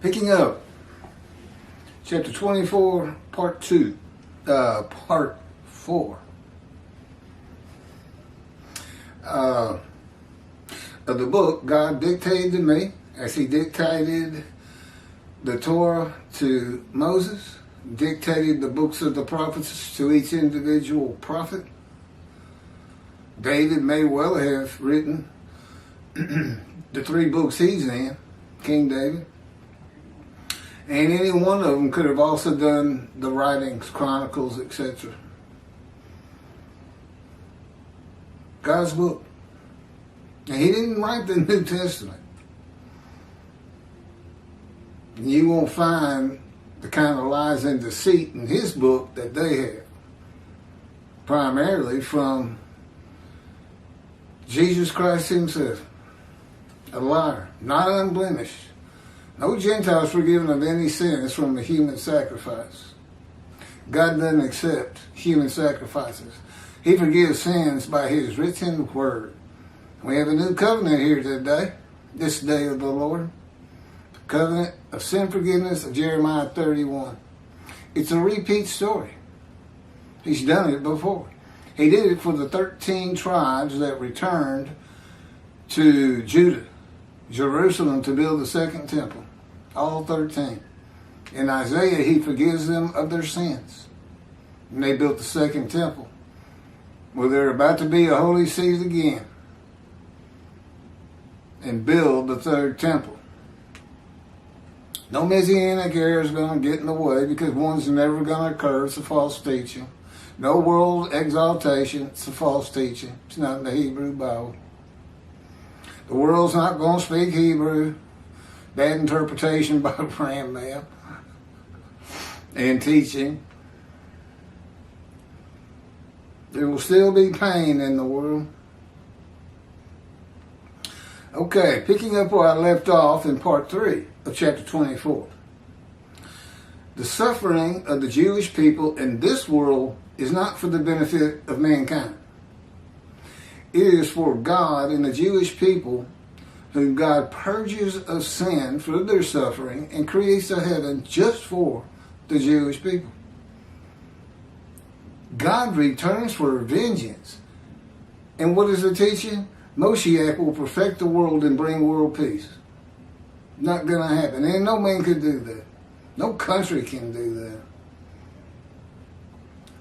Picking up chapter 24, part 2, part 4 of the book God dictated to me, as he dictated the Torah to Moses, dictated the books of the prophets to each individual prophet. David may well have written the 3 books he's in, King David. And any one of them could have also done the writings, chronicles, etc. God's book. And he didn't write the New Testament. You won't find the kind of lies and deceit in his book that they have. Primarily from Jesus Christ himself. A liar, not unblemished. No Gentiles forgiven of any sins from a human sacrifice. God doesn't accept human sacrifices. He forgives sins by his written word. We have a new covenant here today, this day of the Lord. The covenant of sin forgiveness of Jeremiah 31. It's a repeat story. He's done it before. He did it for the 13 tribes that returned to Judah, Jerusalem, to build the second temple. All 13. In Isaiah, he forgives them of their sins. And they built the second temple. Well, they're about to be a holy seed again. And build the third temple. No Messianic era is going to get in the way, because one's never going to occur. It's a false teaching. No world exaltation. It's a false teaching. It's not in the Hebrew Bible. The world's not going to speak Hebrew. Bad interpretation by Rambam and teaching. There will still be pain in the world. Okay, picking up where I left off in part 3 of chapter 24. The suffering of the Jewish people in this world is not for the benefit of mankind. It is for God and the Jewish people, whom God purges of sin for their suffering and creates a heaven just for the Jewish people. God returns for vengeance. And what is the teaching? Moshiach will perfect the world and bring world peace. Not going to happen. And no man could do that. No country can do that.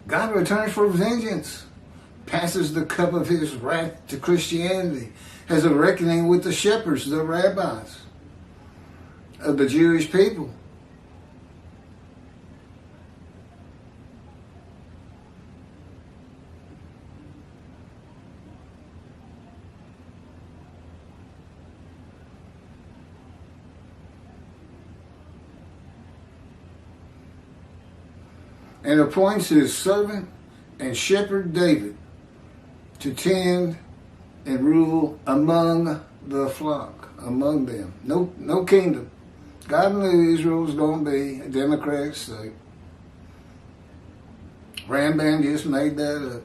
God returns for vengeance. Passes the cup of his wrath to Christianity. Has a reckoning with the shepherds, the rabbis of the Jewish people. And appoints his servant and shepherd David to tend and rule among the flock, among them. No kingdom. God knew Israel was going to be a democratic state. Rambam just made that up.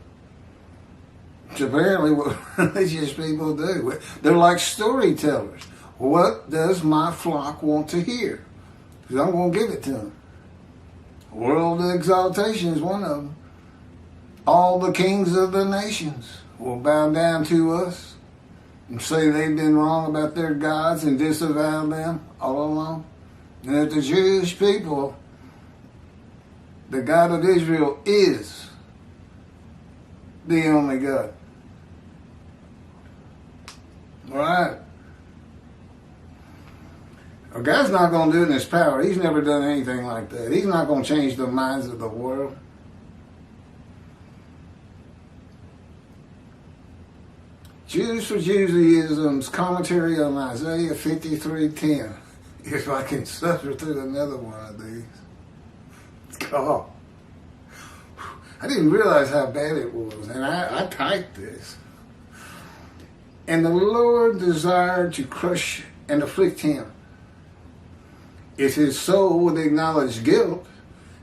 It's apparently what religious people do. They're like storytellers. What does my flock want to hear? Because I'm going to give it to them. World exaltation is one of them. All the kings of the nations will bow down to us and say they've been wrong about their gods and disavow them all along. And that the Jewish people, the God of Israel, is the only God. All right. Well, God's not going to do it in his power. He's never done anything like that. He's not going to change the minds of the world. Jews for Judaism's commentary on Isaiah 53:10. If I can suffer through another one of these. God. I didn't realize how bad it was. And I typed this. And the Lord desired to crush and afflict him. If his soul would acknowledge guilt,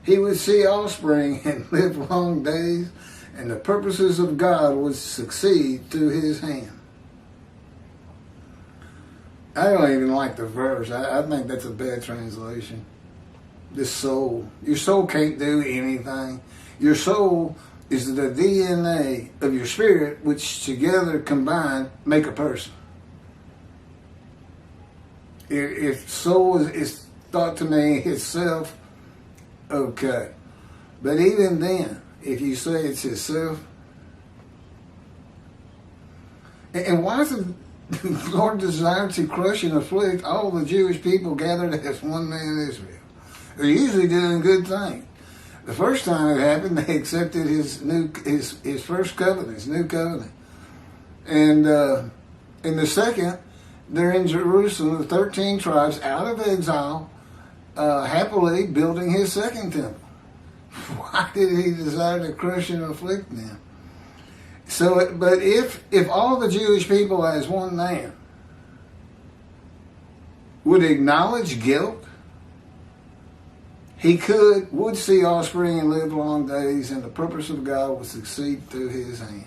he would see offspring and live long days, and the purposes of God would succeed through his hand. I don't even like the verse. I think that's a bad translation. This soul. Your soul can't do anything. Your soul is the DNA of your spirit, which together combined make a person. If soul is thought to mean itself, okay. But even then, if you say it's itself, and why is the Lord desire to crush and afflict all the Jewish people gathered as one man Israel? They're usually doing good things. The first time it happened, they accepted his first covenant, his new covenant. And in the second, they're in Jerusalem, the 13 tribes out of exile, happily building his second temple. Why did he desire to crush and afflict them? So, but if all the Jewish people as one man would acknowledge guilt, he would see offspring and live long days, and the purpose of God would succeed through his hand.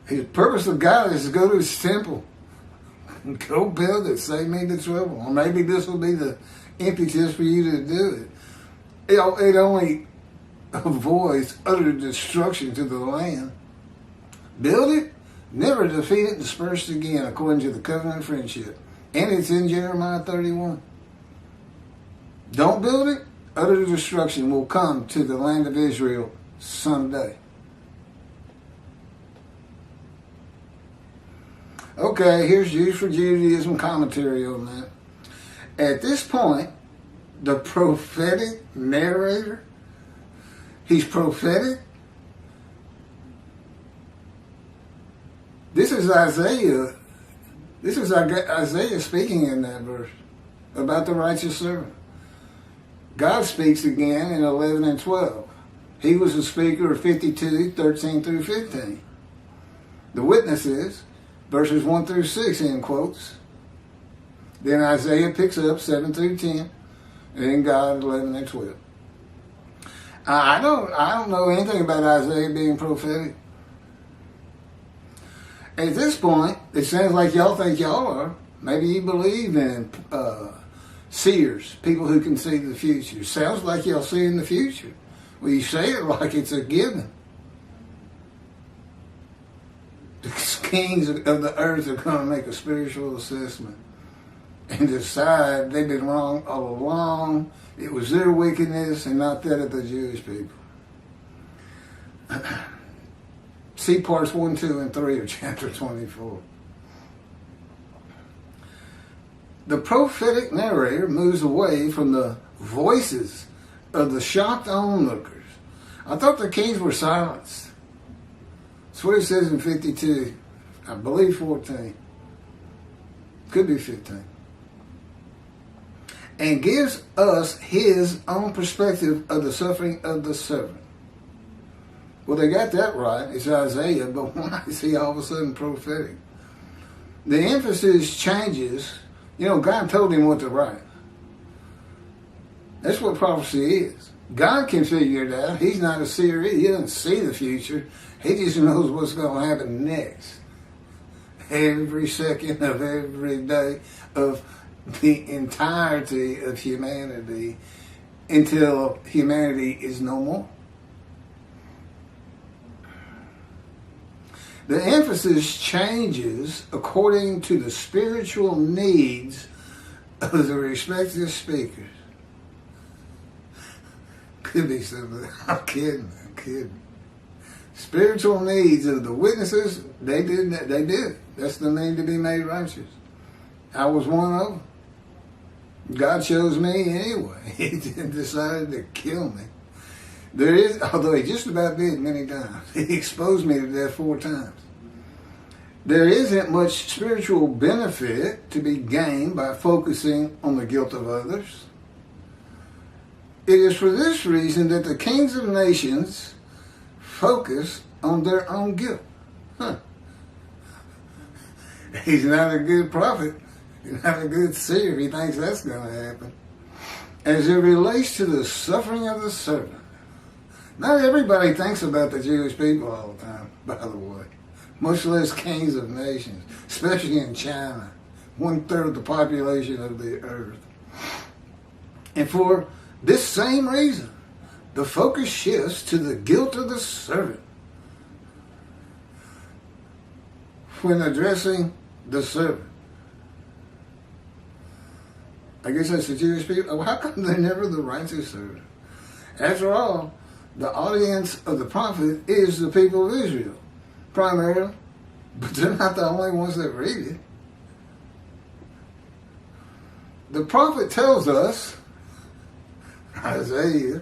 His purpose of God is to go to his temple. Go build it, save me the trouble. Or maybe this will be the impetus for you to do it. It only avoids utter destruction to the land. Build it, never defeat it, dispersed again, according to the covenant of friendship. And it's in Jeremiah 31. Don't build it, utter destruction will come to the land of Israel someday. Okay, here's For Judaism commentary on that. At this point, the prophetic narrator, he's prophetic. This is Isaiah. This is Isaiah speaking in that verse about the righteous servant. God speaks again in 11 and 12. He was the speaker of 52, 13 through 15. The witnesses, verses 1 through 6 in quotes. Then Isaiah picks up 7 through 10, and then God 11 and 12. I don't know anything about Isaiah being prophetic. At this point, it sounds like y'all think y'all are. Maybe you believe in seers, people who can see the future. Sounds like y'all see in the future. Well, you say it like it's a given. The kings of the earth are going to make a spiritual assessment and decide they've been wrong all along. It was their wickedness and not that of the Jewish people. See parts 1, 2, and 3 of chapter 24. The prophetic narrator moves away from the voices of the shocked onlookers. I thought the kings were silenced. That's what it says in 52. I believe 14. Could be 15. And gives us his own perspective of the suffering of the servant. Well, they got that right. It's Isaiah, but why is he all of a sudden prophetic? The emphasis changes. You know, God told him what to write. That's what prophecy is. God can figure it out. He's not a seer. He doesn't see the future. He just knows what's going to happen next. Every second of every day of the entirety of humanity until humanity is no more. The emphasis changes according to the spiritual needs of the respective speakers. Could be something. I'm kidding. Spiritual needs of the witnesses, they did. That's the need to be made righteous. I was one of them. God chose me anyway. He decided to kill me. There is, although he just about did many times. He exposed me to death 4 times. There isn't much spiritual benefit to be gained by focusing on the guilt of others. It is for this reason that the kings of nations focus on their own guilt. He's not a good prophet. He's not a good seer. He thinks that's going to happen. As it relates to the suffering of the servant. Not everybody thinks about the Jewish people all the time, by the way. Much less kings of nations, especially in China. 1/3 of the population of the earth. And for this same reason, the focus shifts to the guilt of the servant when addressing the servant. I guess that's the Jewish people. How come they're never the righteous servant? After all, the audience of the prophet is the people of Israel, primarily, but they're not the only ones that read it. The prophet tells us, Isaiah,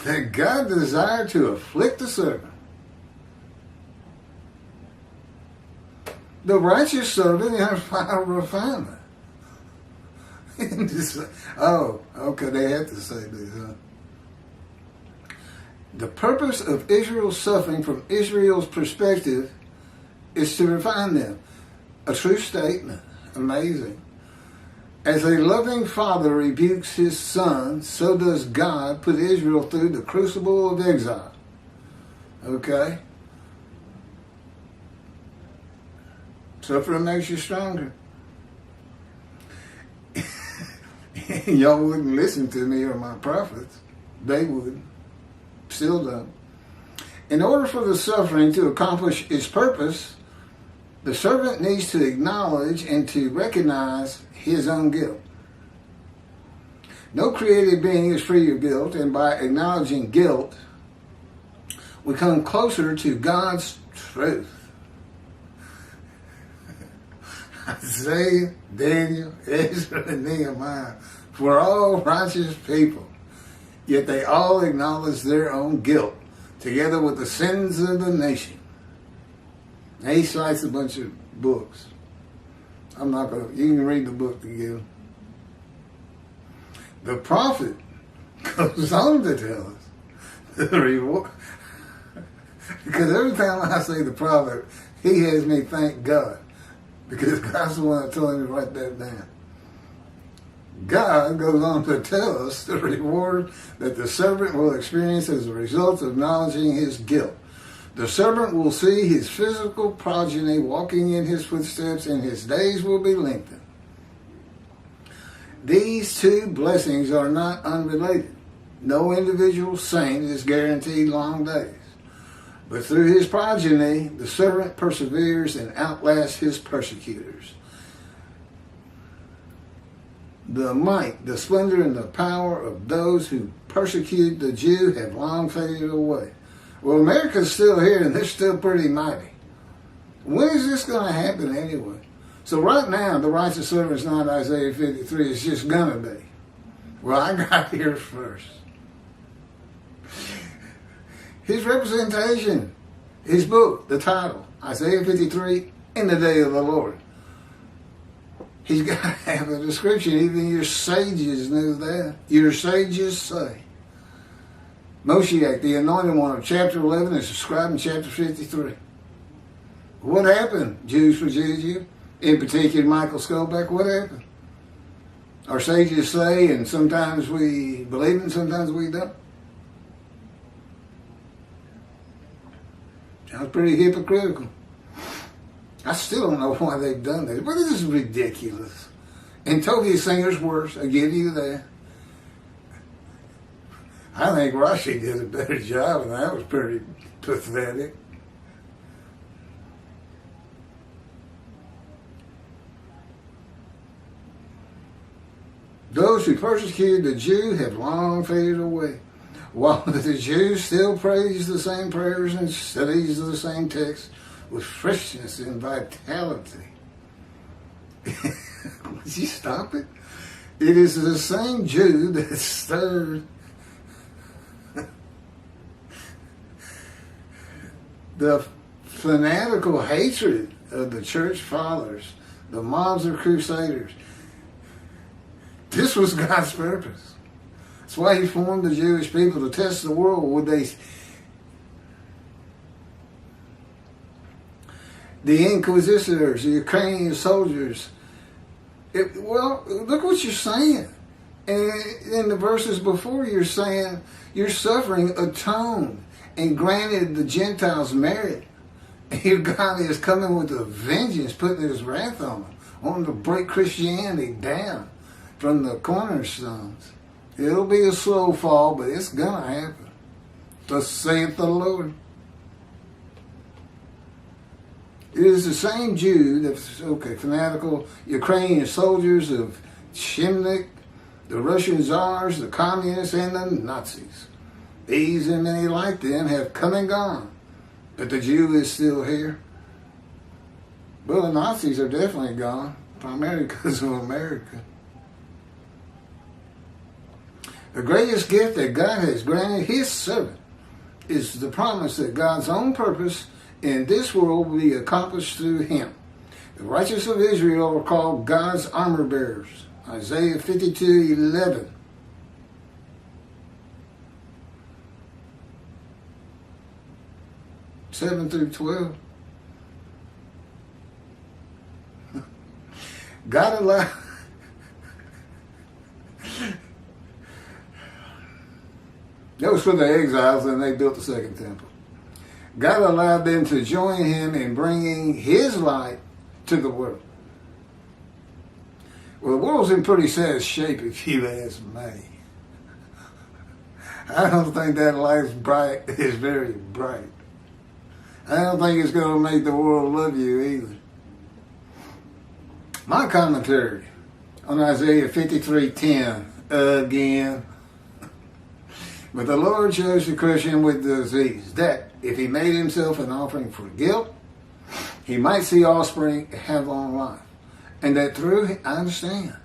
that God desired to afflict the servant. The righteous servant in final refinement. Oh, okay, they have to say this, huh? The purpose of Israel's suffering from Israel's perspective is to refine them. A true statement. Amazing. As a loving father rebukes his son, so does God put Israel through the crucible of exile. Okay? Suffering makes you stronger. Y'all wouldn't listen to me or my prophets. They would. Still don't. In order for the suffering to accomplish its purpose, the servant needs to acknowledge and to recognize his own guilt. No created being is free of guilt, and by acknowledging guilt, we come closer to God's truth. Isaiah, Daniel, Ezra, and Nehemiah were all righteous people, yet they all acknowledge their own guilt, together with the sins of the nation. Now he cites a bunch of books. I'm not going to, you can read the book together. The prophet goes on to tell us the reward. Because every time I say the prophet, he has me thank God. Because God's the one that told me to write that down. God goes on to tell us the reward that the servant will experience as a result of acknowledging his guilt. The servant will see his physical progeny walking in his footsteps, and his days will be lengthened. These two blessings are not unrelated. No individual saint is guaranteed long days. But through his progeny, the servant perseveres and outlasts his persecutors. The might, the splendor, and the power of those who persecuted the Jew have long faded away. Well, America's still here, and they're still pretty mighty. When is this going to happen anyway? So right now, the righteous servant is not Isaiah 53. It's just going to be. Well, I got here first. His representation, his book, the title, Isaiah 53, In the Day of the Lord. He's got to have a description. Even your sages knew that. Your sages say. Moshiach, the anointed one of chapter 11, is described in chapter 53. What happened, Jews for Jews? In particular, Michael Skolbeck, what happened? Our sages say, and sometimes we believe it, and sometimes we don't. Sounds pretty hypocritical. I still don't know why they've done this, but this is ridiculous. And Tovia Singer's worse, I give you that. I think Rashi did a better job, and that was pretty pathetic. Those who persecuted the Jew have long faded away, while the Jews still praise the same prayers and studies of the same text with freshness and vitality. Would you stop it? It is the same Jew that stirred the fanatical hatred of the church fathers, the mobs of crusaders. This was God's purpose. That's why he formed the Jewish people, to test the world. Would they... The inquisitors, the Ukrainian soldiers. Well, look what you're saying. And in the verses before, you're saying your suffering atoned and granted the Gentiles merit. Your God is coming with a vengeance, putting his wrath on them. wanting to break Christianity down from the cornerstones. It'll be a slow fall, but it's going to happen. Thus saith the Lord. It is the same Jew that's, fanatical Ukrainian soldiers of Shimnik, the Russian czars, the communists, and the Nazis. These and many like them have come and gone, but the Jew is still here. Well, the Nazis are definitely gone, primarily because of America. The greatest gift that God has granted his servant is the promise that God's own purpose in this world will be accomplished through him. The righteous of Israel are called God's armor bearers. Isaiah 52:11. Seven through 12. God allowed that was for the exiles, and they built the second temple. God allowed them to join him in bringing his light to the world. Well, the world's in pretty sad shape, if you ask me. I don't think that light's bright is very bright. I don't think it's going to make the world love you either. My commentary on Isaiah 53:10 again. But the Lord chose to crush him with disease, that if he made himself an offering for guilt, he might see offspring have long life. And that through, I understand,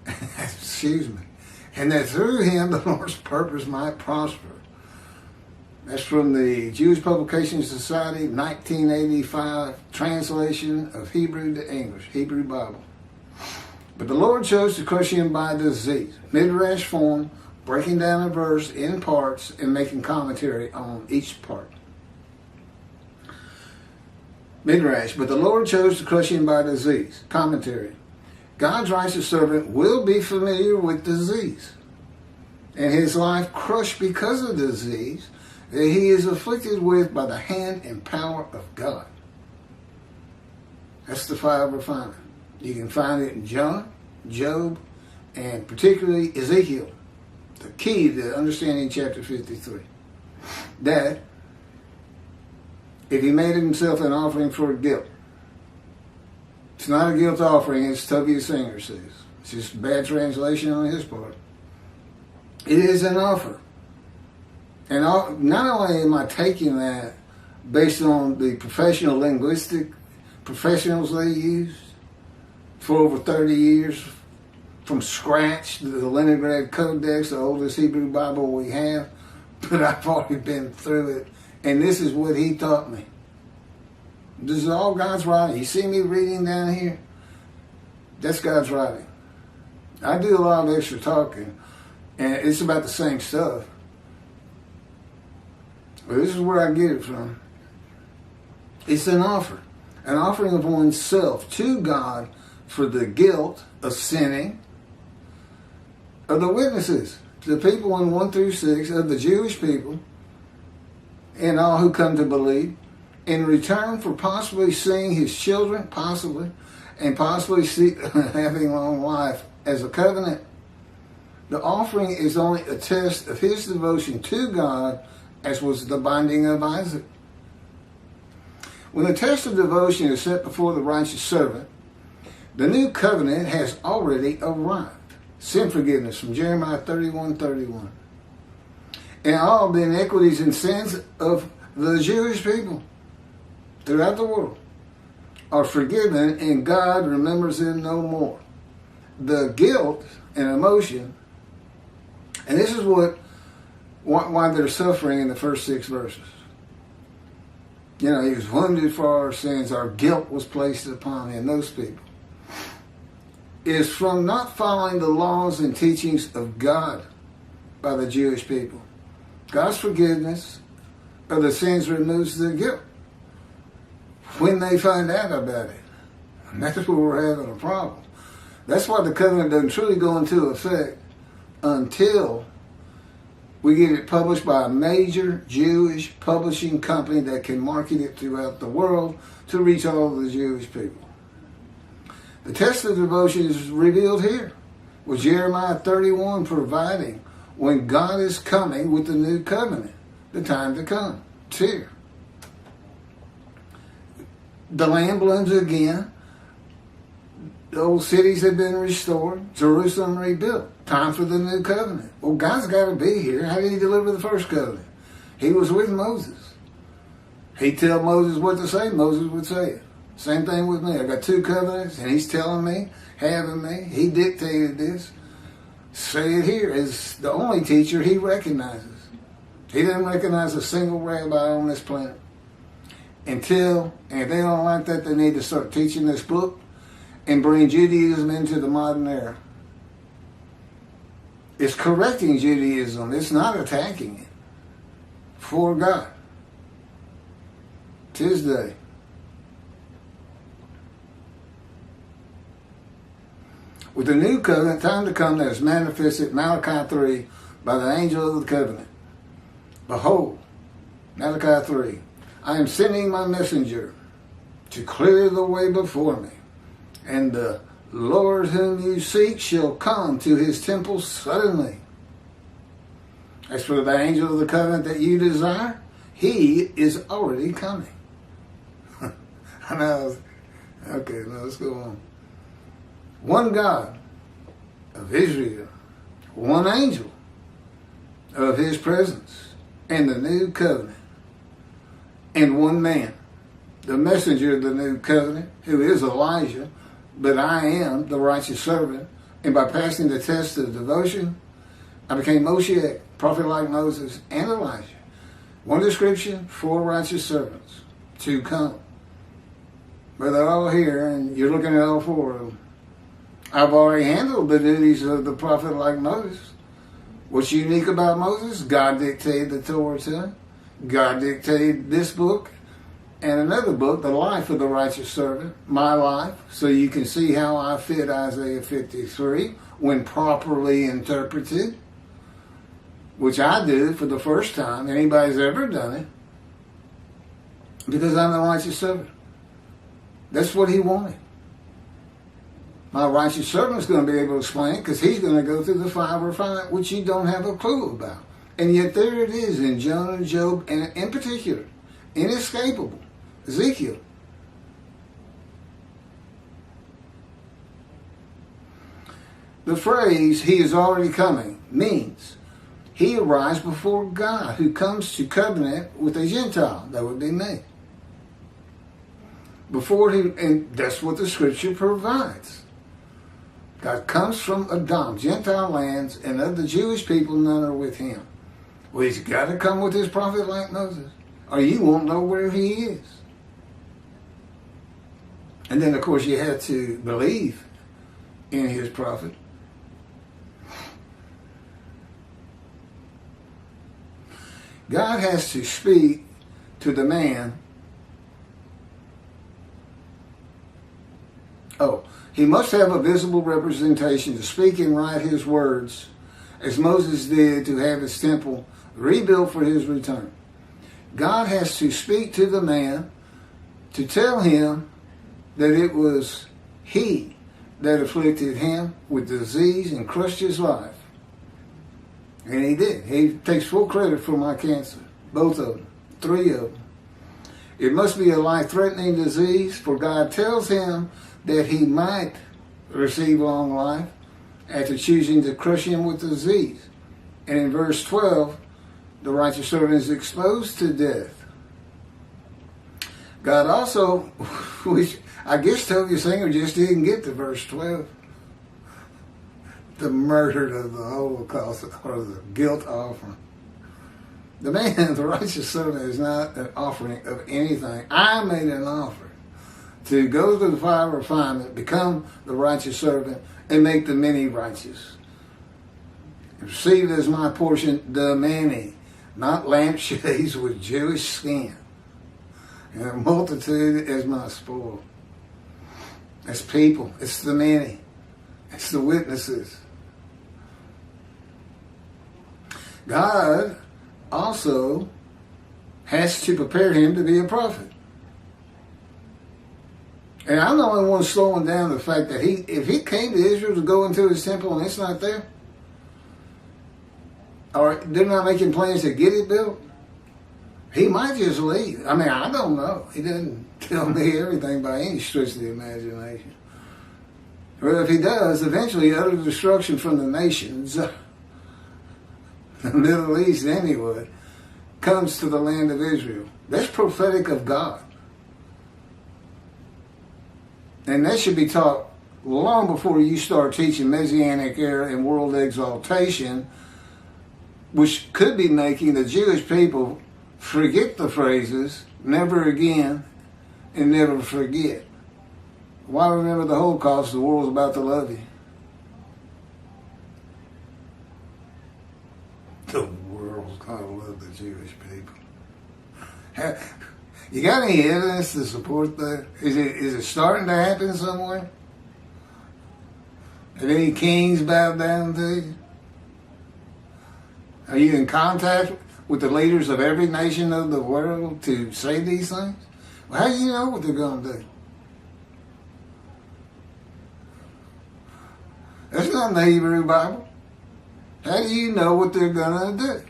excuse me, and that through him the Lord's purpose might prosper. That's from the Jewish Publication Society, 1985 translation of Hebrew to English, Hebrew Bible. But the Lord chose to crush him by disease, midrash form, breaking down a verse in parts and making commentary on each part. Midrash, but the Lord chose to crush him by disease. Commentary. God's righteous servant will be familiar with disease, and his life crushed because of disease that he is afflicted with by the hand and power of God. That's the fire of refinement. You can find it in John, Job, and particularly Ezekiel. The key to understanding chapter 53. That if he made himself an offering for guilt, it's not a guilt offering, as Toby Singer says. It's just a bad translation on his part. It is an offer. And not only am I taking that based on the professional linguistic professionals they used for over 30 years, from scratch, the Leningrad Codex, the oldest Hebrew Bible we have, but I've already been through it, and this is what he taught me. This is all God's writing. You see me reading down here? That's God's writing. I do a lot of extra talking, and it's about the same stuff. But this is where I get it from. It's an offering of oneself to God for the guilt of sinning of the witnesses, the people in 1 through 6 of the Jewish people and all who come to believe, in return for possibly seeing his children, and possibly having long life as a covenant. The offering is only a test of his devotion to God, as was the binding of Isaac. When the test of devotion is set before the righteous servant, the new covenant has already arrived. Sin forgiveness from Jeremiah 31:31. And all the iniquities and sins of the Jewish people throughout the world are forgiven, and God remembers them no more. The guilt and emotion, and this is why they're suffering in the first 6 verses. He was wounded for our sins, our guilt was placed upon him, those people. Is from not following the laws and teachings of God by the Jewish people. God's forgiveness of the sins removes the guilt when they find out about it. And that's where we're having a problem. That's why the covenant doesn't truly go into effect until we get it published by a major Jewish publishing company that can market it throughout the world to reach all of the Jewish people. The test of devotion is revealed here, with Jeremiah 31 providing when God is coming with the new covenant, the time to come. It's here. The land blooms again. The old cities have been restored. Jerusalem rebuilt. Time for the new covenant. Well, God's got to be here. How did he deliver the first covenant? He was with Moses. He'd tell Moses what to say. Moses would say it. Same thing with me. I got two covenants, and he's telling me, having me. He dictated this. Say it here. As the only teacher he recognizes. He doesn't recognize a single rabbi on this planet. And if they don't like that, they need to start teaching this book and bring Judaism into the modern era. It's correcting Judaism. It's not attacking it. For God. It's his day. With the new covenant, time to come that is manifested, Malachi 3, by the angel of the covenant. Behold, Malachi 3, I am sending my messenger to clear the way before me, and the Lord whom you seek shall come to his temple suddenly. As for the angel of the covenant that you desire, he is already coming. I know. Okay, now let's go on. One God of Israel, one angel of his presence, and the new covenant, and one man, the messenger of the new covenant, who is Elijah, but I am the righteous servant, and by passing the test of devotion, I became Moshe, prophet like Moses, and Elijah. One description, 4 righteous servants to come. But they're all here, and you're looking at all 4 of them. I've already handled the duties of the prophet like Moses. What's unique about Moses? God dictated the Torah to him. God dictated this book and another book, the life of the righteous servant, my life, so you can see how I fit Isaiah 53 when properly interpreted, which I do for the first time. Anybody's ever done it, because I'm the righteous servant. That's what he wanted. My righteous servant's going to be able to explain it because he's going to go through the 5 refinement, which you don't have a clue about. And yet there it is in Jonah, Job, and in particular, inescapable, Ezekiel. The phrase, he is already coming, means he arrives before God, who comes to covenant with a Gentile. That would be me. And that's what the scripture provides. God comes from Edom, Gentile lands, and of the Jewish people, none are with him. Well, he's got to come with his prophet like Moses, or you won't know where he is. And then, of course, you have to believe in his prophet. God has to speak to the man. He must have a visible representation to speak and write his words, as Moses did to have his temple rebuilt for his return. God has to speak to the man to tell him that it was he that afflicted him with disease and crushed his life. And he did. He takes full credit for my cancer. Both of them. 3 of them. It must be a life-threatening disease, for God tells him that he might receive long life after choosing to crush him with disease. And in verse 12, the righteous servant is exposed to death. God also, which I guess Toby Singer just didn't get to verse 12, the murder of the Holocaust, or the guilt offering. The man, the righteous servant, is not an offering of anything. I made an offering to go to the fire of refinement, become the righteous servant, and make the many righteous. Receive as my portion the many, not lampshades with Jewish skin, and a multitude as my spoil. It's people. It's the many. It's the witnesses. God also has to prepare him to be a prophet. And I'm the only one slowing down the fact that if he came to Israel to go into his temple and it's not there, or they're not making plans to get it built, he might just leave. I mean, I don't know. He didn't tell me everything by any stretch of the imagination. But if he does, eventually utter destruction from the nations, the Middle East anyway, comes to the land of Israel. That's prophetic of God. And that should be taught long before you start teaching Messianic era and world exaltation, which could be making the Jewish people forget the phrases, never again, and never forget. Why remember the Holocaust? The world's about to love you. The world's going to love the Jewish people. You got any evidence to support that? Is it starting to happen somewhere? Have any kings bowed down to you? Are you in contact with the leaders of every nation of the world to say these things? Well, how do you know what they're going to do? That's not in the Hebrew Bible. How do you know what they're going to do?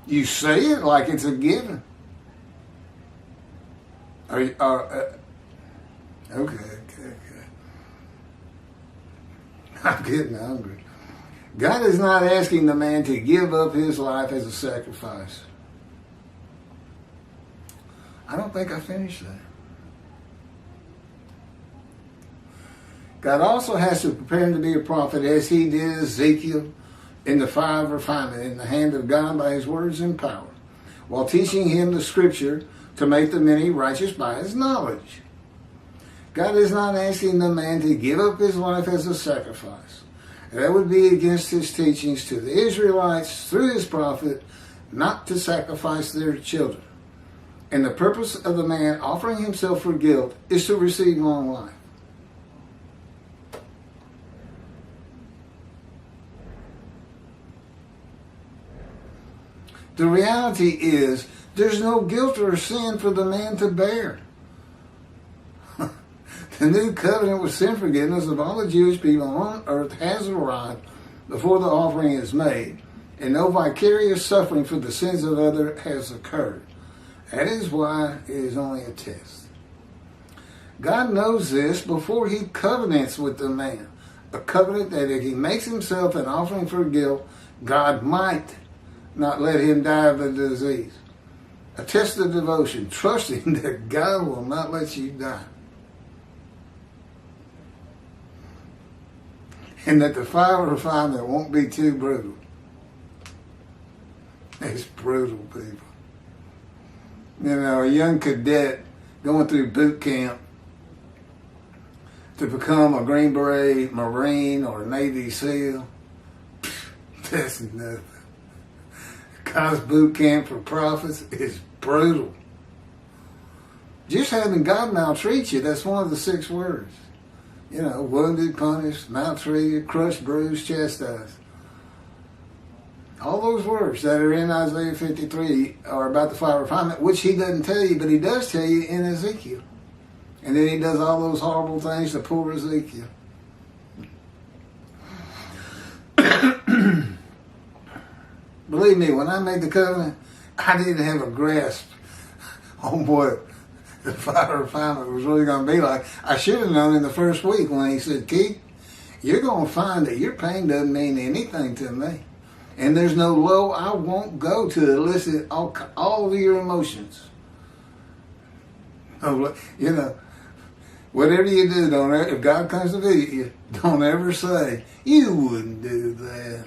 You say it like it's a given. Okay. I'm getting hungry. God is not asking the man to give up his life as a sacrifice. I don't think I finished that. God also has to prepare him to be a prophet as he did Ezekiel in the fire of refinement in the hand of God by his words and power, while teaching him the scripture to make the many righteous by his knowledge. God is not asking the man to give up his life as a sacrifice. That would be against his teachings to the Israelites through his prophet not to sacrifice their children. And the purpose of the man offering himself for guilt is to receive long life. The reality is there's no guilt or sin for the man to bear. The new covenant with sin forgiveness of all the Jewish people on earth has arrived before the offering is made, and no vicarious suffering for the sins of others has occurred. That is why it is only a test. God knows this before he covenants with the man. A covenant that if he makes himself an offering for guilt, God might not let him die of the disease. A test of devotion, trusting that God will not let you die. And that the fire of refinement won't be too brutal. It's brutal, people. You know, a young cadet going through boot camp to become a Green Beret, Marine, or Navy SEAL, that's nothing. God's boot camp for prophets is brutal. Just having God maltreat you, that's one of the 6 words. You know, wounded, punished, maltreated, crushed, bruised, chastised. All those words that are in Isaiah 53 are about the fire of refinement, which he doesn't tell you, but he does tell you in Ezekiel. And then he does all those horrible things to poor Ezekiel. Believe me, when I made the covenant, I didn't have a grasp on what the fire of refinement was really going to be like. I should have known in the first week when he said, Keith, you're going to find that your pain doesn't mean anything to me. And there's no low I won't go to elicit all of your emotions. You know, whatever you do, don't ever, if God comes to visit you, don't ever say, you wouldn't do that.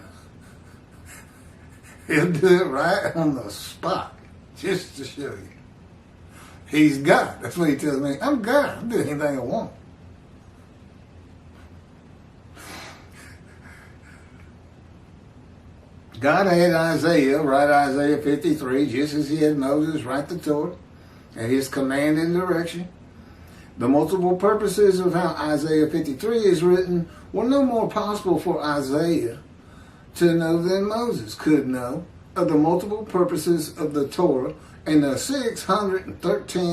He'll do it right on the spot, just to show you. He's God. That's what he tells me. I'm God. I'll do anything I want. God had Isaiah write Isaiah 53, just as he had Moses write the Torah, at his command and direction. The multiple purposes of how Isaiah 53 is written were no more possible for Isaiah to know than Moses could know of the multiple purposes of the Torah and the 613